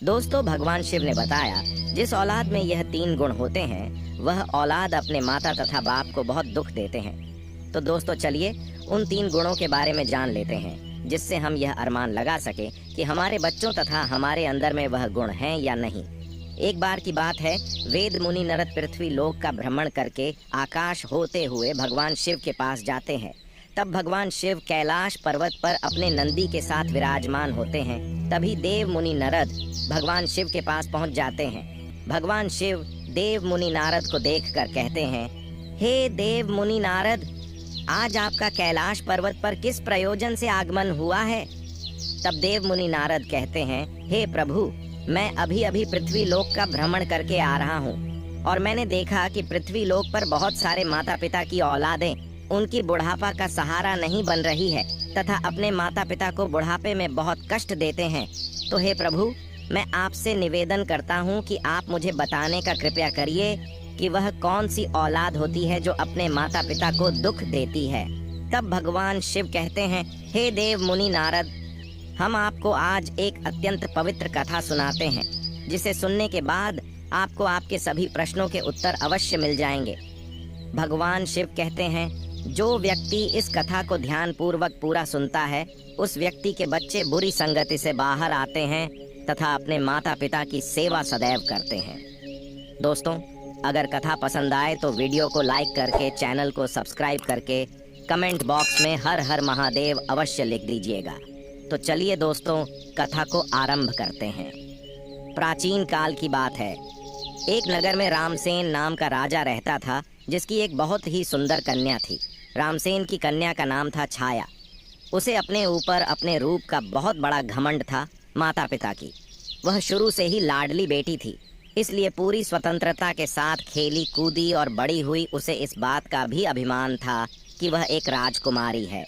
दोस्तों, भगवान शिव ने बताया जिस औलाद में यह 3 गुण होते हैं वह औलाद अपने माता तथा बाप को बहुत दुख देते हैं। तो दोस्तों चलिए उन 3 गुणों के बारे में जान लेते हैं जिससे हम यह अनुमान लगा सके कि हमारे बच्चों तथा हमारे अंदर में वह गुण हैं या नहीं। एक बार की बात है, वेद मुनि नारद पृथ्वी लोक का भ्रमण करके आकाश होते हुए भगवान शिव के पास जाते हैं। तब भगवान शिव कैलाश पर्वत पर अपने नंदी के साथ विराजमान होते हैं। तभी देव मुनि नारद भगवान शिव के पास पहुंच जाते हैं। भगवान शिव देव मुनि नारद को देखकर कहते हैं, हे देव मुनि नारद, आज आपका कैलाश पर्वत पर किस प्रयोजन से आगमन हुआ है? तब देव मुनि नारद कहते हैं, हे प्रभु, मैं अभी अभी पृथ्वी लोक का भ्रमण करके आ रहा हूँ और मैंने देखा कि पृथ्वी लोक पर बहुत सारे माता पिता की औलादें उनकी बुढ़ापा का सहारा नहीं बन रही है तथा अपने माता पिता को बुढ़ापे में बहुत कष्ट देते हैं। तो हे प्रभु, मैं आपसे निवेदन करता हूँ कि आप मुझे बताने का कृपया करिए कि वह कौन सी औलाद होती है जो अपने माता पिता को दुख देती है। तब भगवान शिव कहते हैं, हे देव मुनि नारद, हम आपको आज एक अत्यंत पवित्र कथा सुनाते हैं जिसे सुनने के बाद आपको आपके सभी प्रश्नों के उत्तर अवश्य मिल जाएंगे। भगवान शिव कहते हैं, जो व्यक्ति इस कथा को ध्यान पूर्वक पूरा सुनता है उस व्यक्ति के बच्चे बुरी संगति से बाहर आते हैं तथा अपने माता पिता की सेवा सदैव करते हैं। दोस्तों, अगर कथा पसंद आए तो वीडियो को लाइक करके चैनल को सब्सक्राइब करके कमेंट बॉक्स में हर हर महादेव अवश्य लिख दीजिएगा। तो चलिए दोस्तों, कथा को आरंभ करते हैं। प्राचीन काल की बात है। एक नगर में रामसेन नाम का राजा रहता था जिसकी एक बहुत ही सुंदर कन्या थी। रामसेन की कन्या का नाम था छाया। उसे अपने ऊपर अपने रूप का बहुत बड़ा घमंड था माता पिता की। वह शुरू से ही लाडली बेटी थी, इसलिए पूरी स्वतंत्रता के साथ खेली कूदी और बड़ी हुई उसे इस बात का भी अभिमान था कि वह एक राजकुमारी है।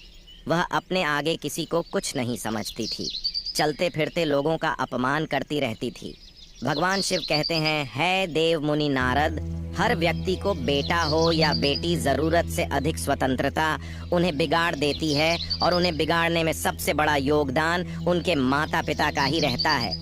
वह अपने आगे किसी को कुछ नहीं समझती थी, चलते फिरते लोगों का अपमान करती रहती थी। भगवान शिव कहते हैं, है देव मुनि नारद, हर व्यक्ति को बेटा हो या बेटी जरूरत से अधिक स्वतंत्रता उन्हें बिगाड़ देती है और उन्हें बिगाड़ने में सबसे बड़ा योगदान उनके माता पिता का ही रहता है।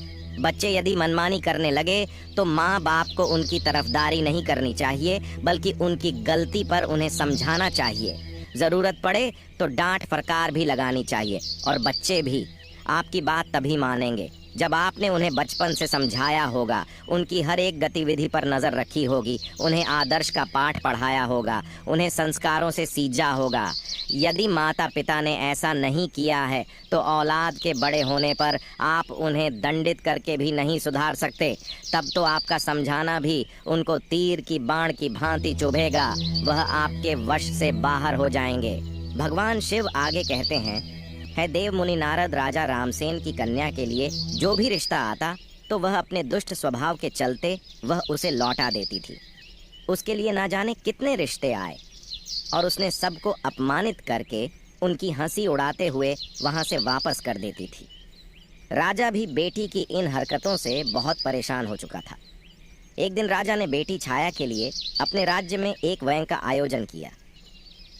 बच्चे यदि मनमानी करने लगे तो माँ बाप को उनकी तरफदारी नहीं करनी चाहिए बल्कि उनकी गलती पर उन्हें समझाना चाहिए। जरूरत पड़े तो डांट फटकार भी लगानी चाहिए और बच्चे भी आपकी बात तभी मानेंगे जब आपने उन्हें बचपन से समझाया होगा, उनकी हर एक गतिविधि पर नज़र रखी होगी, उन्हें आदर्श का पाठ पढ़ाया होगा, उन्हें संस्कारों से सींचा होगा। यदि माता पिता ने ऐसा नहीं किया है तो औलाद के बड़े होने पर आप उन्हें दंडित करके भी नहीं सुधार सकते। तब तो आपका समझाना भी उनको तीर की बाण की भांति चुभेगा, वह आपके वश से बाहर हो जाएंगे। भगवान शिव आगे कहते हैं, है देव मुनि नारद, राजा रामसेन की कन्या के लिए जो भी रिश्ता आता तो वह अपने दुष्ट स्वभाव के चलते वह उसे लौटा देती थी। उसके लिए ना जाने कितने रिश्ते आए और उसने सबको अपमानित करके उनकी हंसी उड़ाते हुए वहां से वापस कर देती थी। राजा भी बेटी की इन हरकतों से बहुत परेशान हो चुका था। एक दिन राजा ने बेटी छाया के लिए अपने राज्य में एक वयं का आयोजन किया।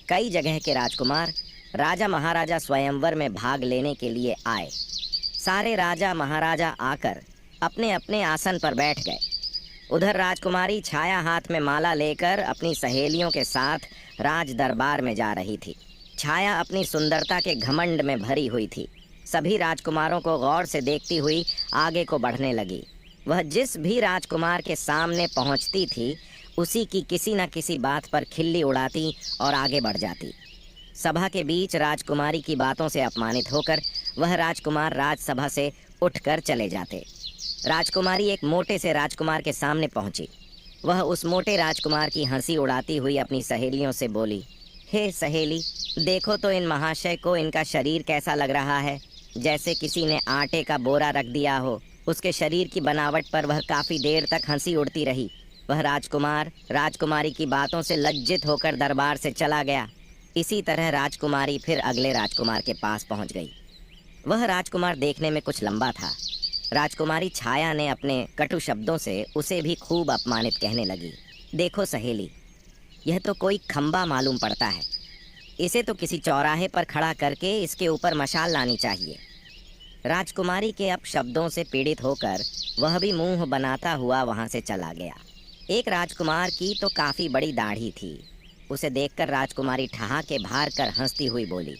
कई जगह के राजकुमार राजा महाराजा स्वयंवर में भाग लेने के लिए आए। सारे राजा महाराजा आकर अपने अपने आसन पर बैठ गए। उधर राजकुमारी छाया हाथ में माला लेकर अपनी सहेलियों के साथ राज दरबार में जा रही थी। छाया अपनी सुंदरता के घमंड में भरी हुई थी। सभी राजकुमारों को गौर से देखती हुई आगे को बढ़ने लगी। वह जिस भी राजकुमार के सामने पहुंचती थी उसी की किसी न किसी बात पर खिल्ली उड़ाती और आगे बढ़ जाती। सभा के बीच राजकुमारी की बातों से अपमानित होकर वह राजकुमार राजसभा से उठकर चले जाते। राजकुमारी एक मोटे से राजकुमार के सामने पहुंची। वह उस मोटे राजकुमार की हंसी उड़ाती हुई अपनी सहेलियों से बोली, हे सहेली, देखो तो इन महाशय को इनका शरीर कैसा लग रहा है, जैसे किसी ने आटे का बोरा रख दिया हो। उसके शरीर की बनावट पर वह काफी देर तक हंसी उड़ती रही। वह राजकुमार राजकुमारी की बातों से लज्जित होकर दरबार से चला गया। इसी तरह राजकुमारी फिर अगले राजकुमार के पास पहुंच गई। वह राजकुमार देखने में कुछ लंबा था। राजकुमारी छाया ने अपने कटु शब्दों से उसे भी खूब अपमानित कहने लगी। देखो सहेली, यह तो कोई खंबा मालूम पड़ता है। इसे तो किसी चौराहे पर खड़ा करके इसके ऊपर मशाल लानी चाहिए। राजकुमारी के अब शब्दों से पीड़ित होकर वह भी मुंह बनाता हुआ वहां से चला गया। एक राजकुमार की तो काफी बड़ी दाढ़ी थी। उसे देखकर राजकुमारी ठहाके भार कर हंसती हुई बोली,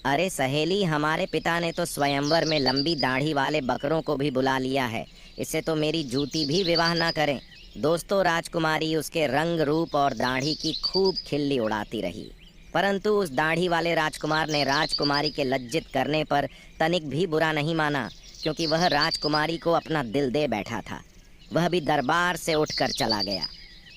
अरे सहेली, हमारे पिता ने तो स्वयंवर में लंबी दाढ़ी वाले बकरों को भी बुला लिया है, इससे तो मेरी जूती भी विवाह ना करें। दोस्तों, राजकुमारी उसके रंग रूप और दाढ़ी की खूब खिल्ली उड़ाती रही, परंतु उस दाढ़ी वाले राजकुमार ने राजकुमारी के लज्जित करने पर तनिक भी बुरा नहीं माना, क्योंकि वह राजकुमारी को अपना दिल दे बैठा था। वह भी दरबार से उठकर चला गया।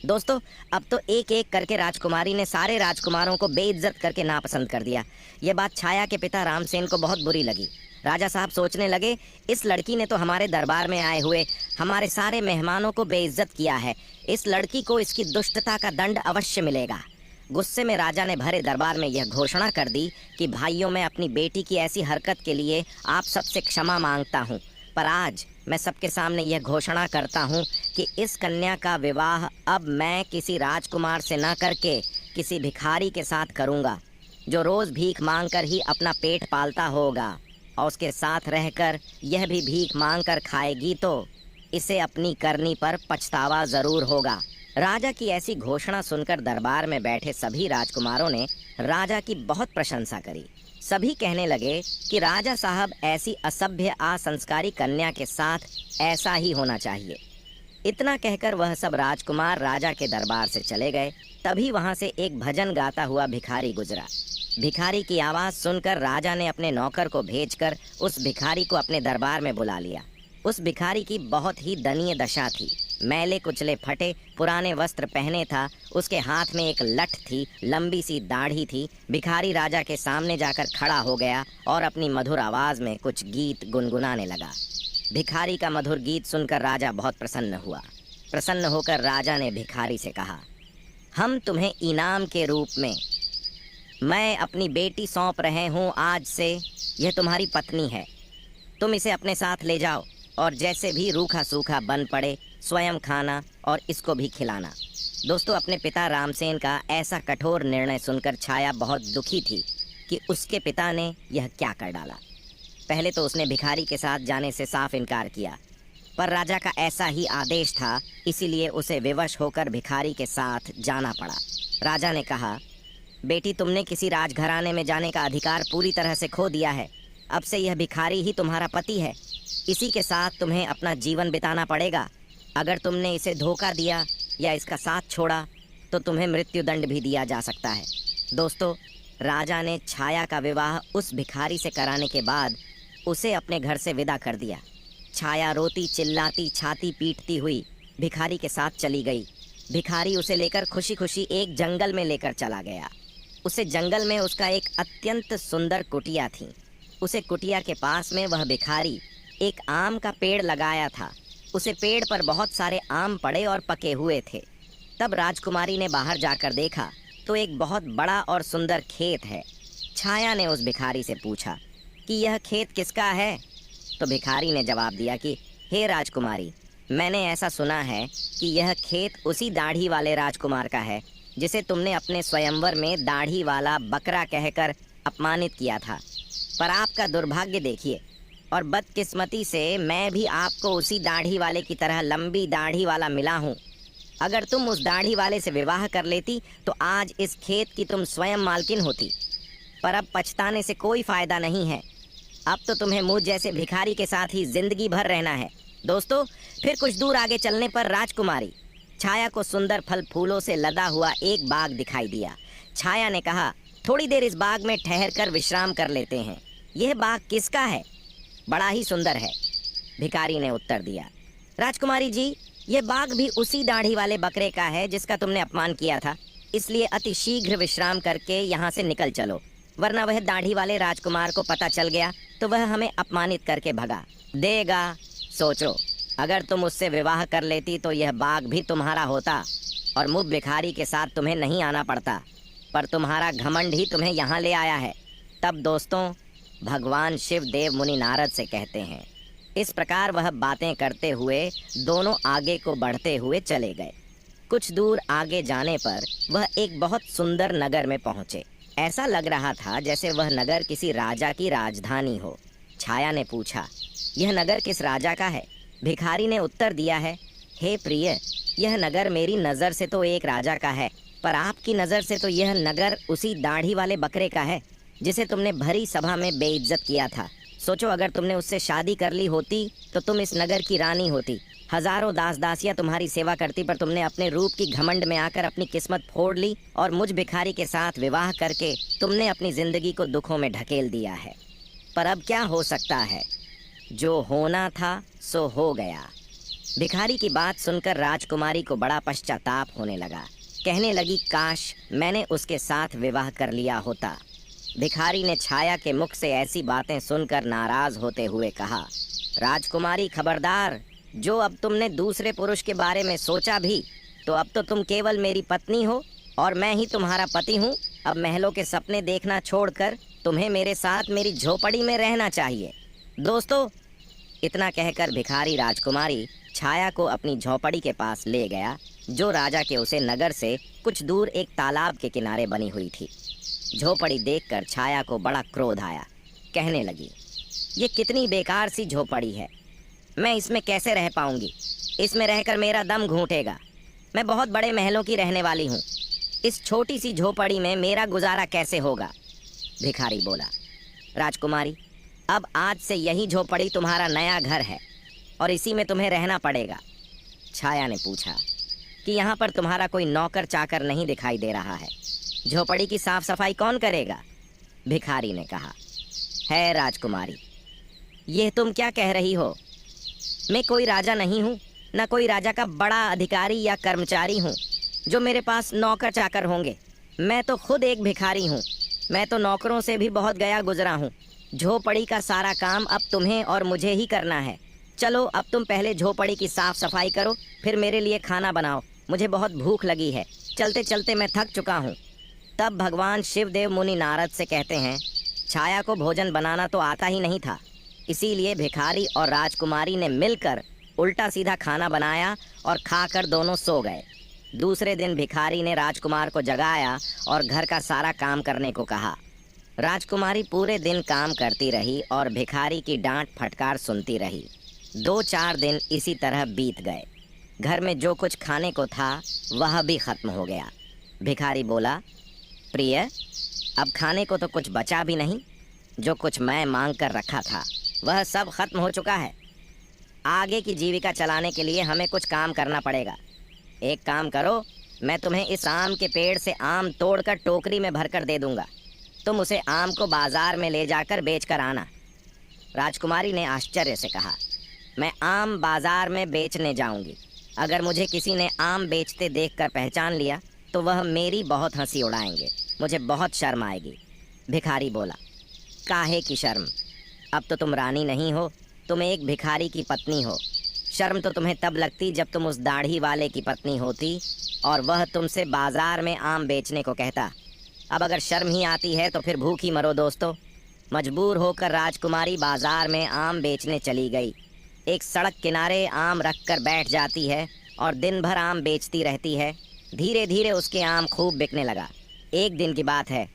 दोस्तों, अब तो एक एक करके राजकुमारी ने सारे राजकुमारों को बेइज्जत करके नापसंद कर दिया। यह बात छाया के पिता रामसेन को बहुत बुरी लगी। राजा साहब सोचने लगे, इस लड़की ने तो हमारे दरबार में आए हुए हमारे सारे मेहमानों को बेइज्जत किया है। इस लड़की को इसकी दुष्टता का दंड अवश्य मिलेगा। गुस्से में राजा ने भरे दरबार में यह घोषणा कर दी कि भाइयों, मैं अपनी बेटी की ऐसी हरकत के लिए आप सबसे क्षमा मांगता हूँ, पर आज मैं सबके सामने यह घोषणा करता हूँ कि इस कन्या का विवाह अब मैं किसी राजकुमार से न करके किसी भिखारी के साथ करूँगा, जो रोज भीख मांगकर ही अपना पेट पालता होगा, और उसके साथ रहकर यह भी भीख मांगकर खाएगी तो इसे अपनी करनी पर पछतावा जरूर होगा। राजा की ऐसी घोषणा सुनकर दरबार में बैठे सभी राजकुमारों ने राजा की बहुत प्रशंसा करी। सभी कहने लगे कि राजा साहब ऐसी असभ्य असंस्कारी कन्या के साथ ऐसा ही होना चाहिए। इतना कहकर वह सब राजकुमार राजा के दरबार से चले गए। तभी वहां से एक भजन गाता हुआ भिखारी गुजरा। भिखारी की आवाज सुनकर राजा ने अपने नौकर को भेजकर उस भिखारी को अपने दरबार में बुला लिया। उस भिखारी की बहुत ही दयनीय दशा थी। मैले कुचले फटे पुराने वस्त्र पहने था, उसके हाथ में एक लठ थी, लंबी सी दाढ़ी थी। भिखारी राजा के सामने जाकर खड़ा हो गया और अपनी मधुर आवाज में कुछ गीत गुनगुनाने लगा। भिखारी का मधुर गीत सुनकर राजा बहुत प्रसन्न हुआ। प्रसन्न होकर राजा ने भिखारी से कहा, हम तुम्हें इनाम के रूप में मैं अपनी बेटी सौंप रहे हूँ। आज से यह तुम्हारी पत्नी है। तुम इसे अपने साथ ले जाओ और जैसे भी रूखा सूखा बन पड़े स्वयं खाना और इसको भी खिलाना। दोस्तों, अपने पिता रामसेन का ऐसा कठोर निर्णय सुनकर छाया बहुत दुखी थी कि उसके पिता ने यह क्या कर डाला। पहले तो उसने भिखारी के साथ जाने से साफ इनकार किया, पर राजा का ऐसा ही आदेश था, इसीलिए उसे विवश होकर भिखारी के साथ जाना पड़ा। राजा ने कहा, बेटी, तुमने किसी राजघराने में जाने का अधिकार पूरी तरह से खो दिया है। अब से यह भिखारी ही तुम्हारा पति है। इसी के साथ तुम्हें अपना जीवन बिताना पड़ेगा। अगर तुमने इसे धोखा दिया या इसका साथ छोड़ा तो तुम्हें मृत्युदंड भी दिया जा सकता है। दोस्तों, राजा ने छाया का विवाह उस भिखारी से कराने के बाद उसे अपने घर से विदा कर दिया। छाया रोती चिल्लाती छाती पीटती हुई भिखारी के साथ चली गई। भिखारी उसे लेकर खुशी खुशी एक जंगल में लेकर चला गया। उसे जंगल में उसका एक अत्यंत सुंदर कुटिया थी। उसे कुटिया के पास में वह भिखारी एक आम का पेड़ लगाया था। उसे पेड़ पर बहुत सारे आम पड़े और पके हुए थे। तब राजकुमारी ने बाहर जाकर देखा तो एक बहुत बड़ा और सुंदर खेत है। छाया ने उस भिखारी से पूछा कि यह खेत किसका है? तो भिखारी ने जवाब दिया कि हे राजकुमारी, मैंने ऐसा सुना है कि यह खेत उसी दाढ़ी वाले राजकुमार का है जिसे तुमने अपने स्वयंवर में दाढ़ी वाला बकरा कहकर अपमानित किया था। पर आपका दुर्भाग्य देखिए, और बदकिस्मती से मैं भी आपको उसी दाढ़ी वाले की तरह लंबी दाढ़ी वाला मिला हूँ। अगर तुम उस दाढ़ी वाले से विवाह कर लेती तो आज इस खेत की तुम स्वयं मालकिन होती। पर अब पछताने से कोई फायदा नहीं है। अब तो तुम्हें मुझ जैसे भिखारी के साथ ही जिंदगी भर रहना है। दोस्तों, फिर कुछ दूर आगे चलने पर राजकुमारी छाया को सुंदर फल फूलों से लदा हुआ एक बाग दिखाई दिया। छाया ने कहा, थोड़ी देर इस बाग में ठहर कर विश्राम कर लेते हैं। यह बाग किसका है? बड़ा ही सुंदर है, भिखारी ने उत्तर दिया। राजकुमारी जी, यह बाग भी उसी दाढ़ी वाले बकरे का है जिसका तुमने अपमान किया था। इसलिए अति शीघ्र विश्राम करके यहाँ से निकल चलो, वरना वह दाढ़ी वाले राजकुमार को पता चल गया तो वह हमें अपमानित करके भगा देगा। सोचो, अगर तुम उससे विवाह कर लेती तो यह बाग भी तुम्हारा होता और मुझ भिखारी के साथ तुम्हें नहीं आना पड़ता। पर तुम्हारा घमंड ही तुम्हें यहाँ ले आया है। तब दोस्तों, भगवान शिव देव मुनि नारद से कहते हैं। इस प्रकार वह बातें करते हुए दोनों आगे को बढ़ते हुए चले गए। कुछ दूर आगे जाने पर वह एक बहुत सुंदर नगर में पहुंचे। ऐसा लग रहा था जैसे वह नगर किसी राजा की राजधानी हो। छाया ने पूछा, यह नगर किस राजा का है? भिखारी ने उत्तर दिया है, हे प्रिय, यह नगर मेरी नज़र से तो एक राजा का है, पर आपकी नज़र से तो यह नगर उसी दाढ़ी वाले बकरे का है जिसे तुमने भरी सभा में बेइज्जत किया था। सोचो, अगर तुमने उससे शादी कर ली होती तो तुम इस नगर की रानी होती। हजारों दास दासियां तुम्हारी सेवा करती, पर तुमने अपने रूप की घमंड में आकर अपनी किस्मत फोड़ ली और मुझ भिखारी के साथ विवाह करके तुमने अपनी जिंदगी को दुखों में ढकेल दिया है। पर अब क्या हो सकता है, जो होना था सो हो गया। भिखारी की बात सुनकर राजकुमारी को बड़ा पश्चाताप होने लगा। कहने लगी, काश मैंने उसके साथ विवाह कर लिया होता। भिखारी ने छाया के मुख से ऐसी बातें सुनकर नाराज होते हुए कहा, राजकुमारी खबरदार, जो अब तुमने दूसरे पुरुष के बारे में सोचा भी, तो अब तो तुम केवल मेरी पत्नी हो और मैं ही तुम्हारा पति हूँ। अब महलों के सपने देखना छोड़कर तुम्हें मेरे साथ मेरी झोपड़ी में रहना चाहिए। दोस्तों, इतना कहकर भिखारी राजकुमारी छाया को अपनी झोपड़ी के पास ले गया, जो राजा के उसे नगर से कुछ दूर एक तालाब के किनारे बनी हुई थी। झोपड़ी देखकर छाया को बड़ा क्रोध आया। कहने लगी, ये कितनी बेकार सी झोपड़ी है, मैं इसमें कैसे रह पाऊंगी? इसमें रहकर मेरा दम घूंटेगा। मैं बहुत बड़े महलों की रहने वाली हूँ, इस छोटी सी झोपड़ी में मेरा गुजारा कैसे होगा? भिखारी बोला, राजकुमारी, अब आज से यही झोपड़ी तुम्हारा नया घर है और इसी में तुम्हें रहना पड़ेगा। छाया ने पूछा कि यहाँ पर तुम्हारा कोई नौकर चाकर नहीं दिखाई दे रहा है, झोपड़ी की साफ सफाई कौन करेगा? भिखारी ने कहा, है राजकुमारी, यह तुम क्या कह रही हो? मैं कोई राजा नहीं हूँ, न कोई राजा का बड़ा अधिकारी या कर्मचारी हूँ जो मेरे पास नौकर चाकर होंगे। मैं तो खुद एक भिखारी हूँ। मैं तो नौकरों से भी बहुत गया गुजरा हूँ। झोपड़ी का सारा काम अब तुम्हें और मुझे ही करना है। चलो, अब तुम पहले झोपड़ी की साफ सफाई करो, फिर मेरे लिए खाना बनाओ। मुझे बहुत भूख लगी है, चलते चलते मैं थक चुका हूँ। तब भगवान शिवदेव मुनि नारद से कहते हैं, छाया को भोजन बनाना तो आता ही नहीं था, इसीलिए भिखारी और राजकुमारी ने मिलकर उल्टा सीधा खाना बनाया और खाकर दोनों सो गए। दूसरे दिन भिखारी ने राजकुमार को जगाया और घर का सारा काम करने को कहा। राजकुमारी पूरे दिन काम करती रही और भिखारी की डांट फटकार सुनती रही। 2-4 दिन इसी तरह बीत गए। घर में जो कुछ खाने को था वह भी खत्म हो गया। भिखारी बोला, प्रिय, अब खाने को तो कुछ बचा भी नहीं। जो कुछ मैं मांग कर रखा था वह सब खत्म हो चुका है। आगे की जीविका चलाने के लिए हमें कुछ काम करना पड़ेगा। एक काम करो, मैं तुम्हें इस आम के पेड़ से आम तोड़कर टोकरी में भरकर दे दूंगा। तुम उसे आम को बाजार में ले जाकर बेच कर आना। राजकुमारी ने आश्चर्य से कहा, मैं आम बाजार में बेचने जाऊंगी? अगर मुझे किसी ने आम बेचते देखकर पहचान लिया तो वह मेरी बहुत हंसी उड़ाएंगे, मुझे बहुत शर्म आएगी। भिखारी बोला, काहे की शर्म? अब तो तुम रानी नहीं हो, तुम एक भिखारी की पत्नी हो। शर्म तो तुम्हें तब लगती जब तुम उस दाढ़ी वाले की पत्नी होती और वह तुमसे बाजार में आम बेचने को कहता। अब अगर शर्म ही आती है तो फिर भूखी मरो दोस्तों। मजबूर होकर राजकुमारी बाजार में आम बेचने चली गई। एक सड़क किनारे आम रख कर बैठ जाती है और दिन भर आम बेचती रहती है। धीरे धीरे उसके आम खूब बिकने लगा। एक दिन की बात है,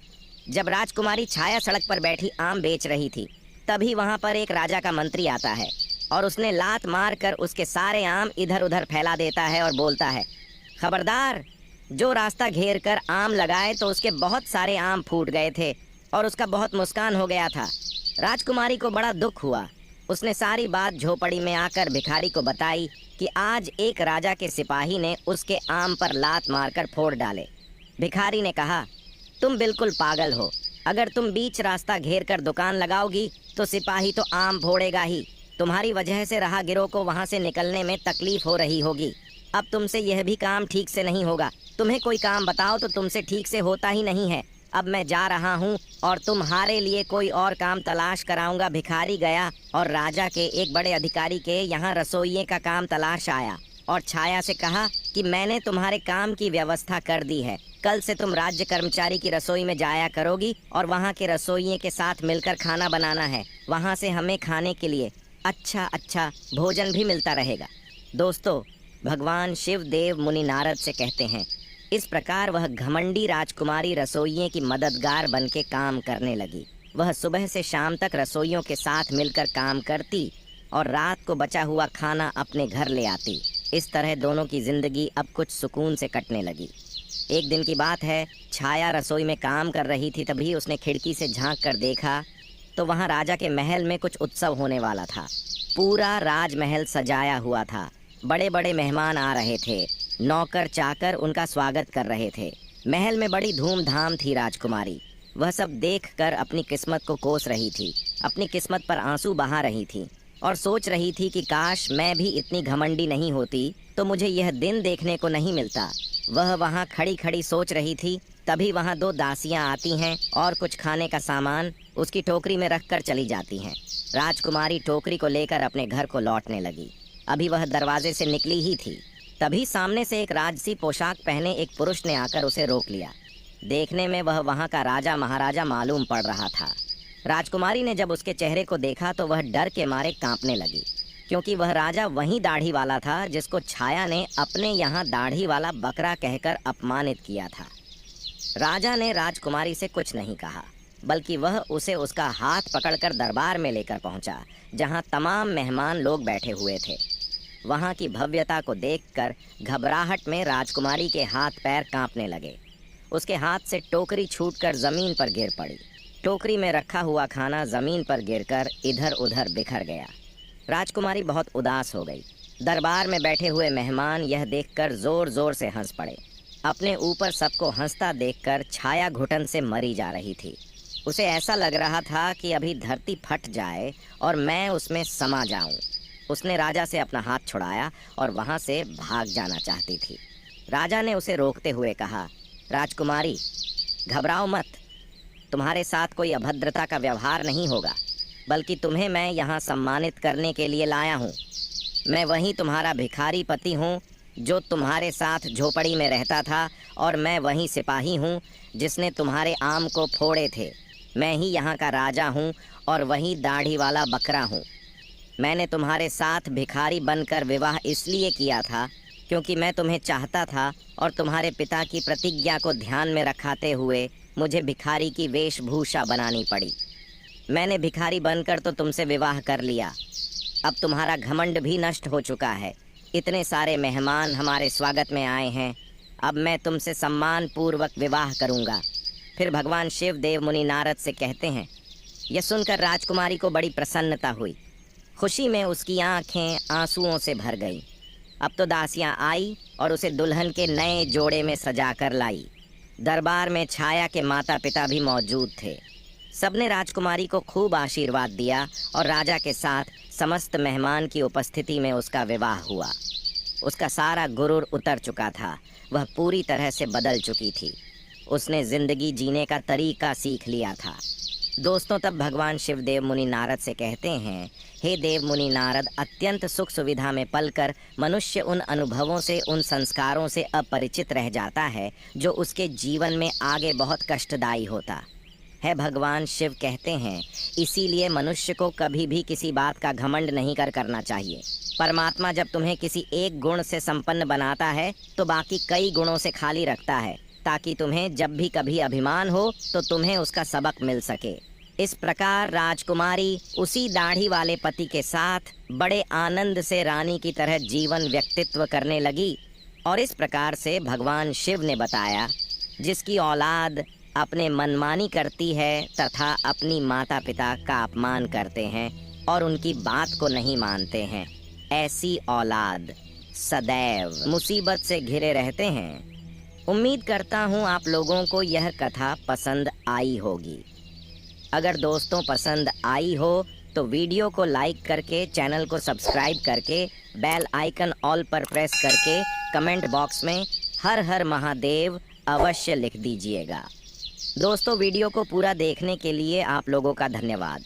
जब राजकुमारी छाया सड़क पर बैठी आम बेच रही थी, तभी वहां पर एक राजा का मंत्री आता है और उसने लात मार कर उसके सारे आम इधर उधर फैला देता है और बोलता है, खबरदार, जो रास्ता घेर कर आम लगाए तो उसके बहुत सारे आम फूट गए थे और उसका बहुत नुकसान हो गया था। राजकुमारी को बड़ा दुख हुआ। उसने सारी बात झोपड़ी में आकर भिखारी को बताई कि आज एक राजा के सिपाही ने उसके आम पर लात मारकर फोड़ डाले। भिखारी ने कहा, तुम बिल्कुल पागल हो। अगर तुम बीच रास्ता घेर कर दुकान लगाओगी तो सिपाही तो आम फोड़ेगा ही। तुम्हारी वजह से राहगीरों को वहां से निकलने में तकलीफ हो रही होगी। अब तुमसे यह भी काम ठीक से नहीं होगा। तुम्हें कोई काम बताओ तो तुमसे ठीक से होता ही नहीं है। अब मैं जा रहा हूँ और तुम्हारे लिए कोई और काम तलाश कराऊंगा। भिखारी गया और राजा के एक बड़े अधिकारी के यहाँ रसोइये का काम तलाश आया और छाया से कहा कि मैंने तुम्हारे काम की व्यवस्था कर दी है। कल से तुम राज्य कर्मचारी की रसोई में जाया करोगी और वहाँ के रसोइये के साथ मिलकर खाना बनाना है। वहाँ से हमें खाने के लिए अच्छा भोजन भी मिलता रहेगा। दोस्तों, भगवान शिव देव मुनि नारद से कहते हैं, इस प्रकार वह घमंडी राजकुमारी रसोइये की मददगार बन के काम करने लगी। वह सुबह से शाम तक रसोइयों के साथ मिलकर काम करती और रात को बचा हुआ खाना अपने घर ले आती। इस तरह दोनों की जिंदगी अब कुछ सुकून से कटने लगी। एक दिन की बात है, छाया रसोई में काम कर रही थी, तभी उसने खिड़की से झांक कर देखा तो वहां राजा के महल में कुछ उत्सव होने वाला था। पूरा राजमहल सजाया हुआ था, बड़े बड़े मेहमान आ रहे थे, नौकर चाकर उनका स्वागत कर रहे थे। महल में बड़ी धूमधाम थी। राजकुमारी वह सब देखकर अपनी किस्मत को कोस रही थी, अपनी किस्मत पर आंसू बहा रही थी और सोच रही थी कि काश मैं भी इतनी घमंडी नहीं होती तो मुझे यह दिन देखने को नहीं मिलता। वह वहाँ खड़ी खड़ी सोच रही थी, तभी वहाँ दो दासियाँ आती हैं और कुछ खाने का सामान उसकी टोकरी में रखकर चली जाती हैं। राजकुमारी टोकरी को लेकर अपने घर को लौटने लगी। अभी वह दरवाजे से निकली ही थी, तभी सामने से एक राजसी पोशाक पहने एक पुरुष ने आकर उसे रोक लिया। देखने में वह वहाँ का राजा महाराजा मालूम पड़ रहा था। राजकुमारी ने जब उसके चेहरे को देखा तो वह डर के मारे कांपने लगी, क्योंकि वह राजा वही दाढ़ी वाला था जिसको छाया ने अपने यहाँ दाढ़ी वाला बकरा कहकर अपमानित किया था। राजा ने राजकुमारी से कुछ नहीं कहा, बल्कि वह उसे उसका हाथ पकड़कर दरबार में लेकर पहुंचा, जहां तमाम मेहमान लोग बैठे हुए थे। वहां की भव्यता को देखकर घबराहट में राजकुमारी के हाथ पैर कांपने लगे। उसके हाथ से टोकरी छूटकर जमीन पर गिर पड़ी। टोकरी में रखा हुआ खाना जमीन पर गिरकर इधर उधर बिखर गया। राजकुमारी बहुत उदास हो गई। दरबार में बैठे हुए मेहमान यह देखकर जोर जोर से हंस पड़े। अपने ऊपर सबको हंसता देखकर छाया घुटन से मरी जा रही थी। उसे ऐसा लग रहा था कि अभी धरती फट जाए और मैं उसमें समा जाऊं। उसने राजा से अपना हाथ छुड़ाया और वहां से भाग जाना चाहती थी। राजा ने उसे रोकते हुए कहा, राजकुमारी घबराओ मत, तुम्हारे साथ कोई अभद्रता का व्यवहार नहीं होगा, बल्कि तुम्हें मैं यहाँ सम्मानित करने के लिए लाया हूँ। मैं वही तुम्हारा भिखारी पति हूँ जो तुम्हारे साथ झोपड़ी में रहता था, और मैं वही सिपाही हूँ जिसने तुम्हारे आम को फोड़े थे। मैं ही यहाँ का राजा हूँ और वही दाढ़ी वाला बकरा हूँ। मैंने तुम्हारे साथ भिखारी बनकर विवाह इसलिए किया था क्योंकि मैं तुम्हें चाहता था, और तुम्हारे पिता की प्रतिज्ञा को ध्यान में रखाते हुए मुझे भिखारी की वेशभूषा बनानी पड़ी। मैंने भिखारी बनकर तो तुमसे विवाह कर लिया। अब तुम्हारा घमंड भी नष्ट हो चुका है। इतने सारे मेहमान हमारे स्वागत में आए हैं, अब मैं तुमसे सम्मान पूर्वक विवाह करूंगा। फिर भगवान शिव देव मुनि नारद से कहते हैं। यह सुनकर राजकुमारी को बड़ी प्रसन्नता हुई। खुशी में उसकी आंखें आंसुओं से भर गईं। अब तो दासियां आई और उसे दुल्हन के नए जोड़े में सजाकर लाई। दरबार में छाया के माता पिता भी मौजूद थे। सबने राजकुमारी को खूब आशीर्वाद दिया और राजा के साथ समस्त मेहमान की उपस्थिति में उसका विवाह हुआ। उसका सारा गुरूर उतर चुका था, वह पूरी तरह से बदल चुकी थी। उसने जिंदगी जीने का तरीका सीख लिया था। दोस्तों, तब भगवान शिवदेव मुनि नारद से कहते हैं, हे देव मुनि नारद, अत्यंत सुख सुविधा में पलकर मनुष्य उन अनुभवों से, उन संस्कारों से अपरिचित रह जाता है जो उसके जीवन में आगे बहुत कष्टदायी होता है। भगवान शिव कहते हैं, इसीलिए मनुष्य को कभी भी किसी बात का घमंड नहीं करना चाहिए। परमात्मा जब तुम्हें किसी एक गुण से संपन्न बनाता है तो बाकी कई गुणों से खाली रखता है, ताकि तुम्हें जब भी कभी अभिमान हो तो तुम्हें उसका सबक मिल सके। इस प्रकार राजकुमारी उसी दाढ़ी वाले पति के साथ बड़े आनंद से रानी की तरह जीवन व्यक्तित्व करने लगी। और इस प्रकार से भगवान शिव ने बताया, जिसकी औलाद अपने मनमानी करती है तथा अपनी माता पिता का अपमान करते हैं और उनकी बात को नहीं मानते हैं, ऐसी औलाद सदैव मुसीबत से घिरे रहते हैं। उम्मीद करता हूँ आप लोगों को यह कथा पसंद आई होगी। अगर दोस्तों पसंद आई हो तो वीडियो को लाइक करके, चैनल को सब्सक्राइब करके, बेल आइकन ऑल पर प्रेस करके कमेंट बॉक्स में हर हर महादेव अवश्य लिख दीजिएगा। दोस्तों, वीडियो को पूरा देखने के लिए आप लोगों का धन्यवाद।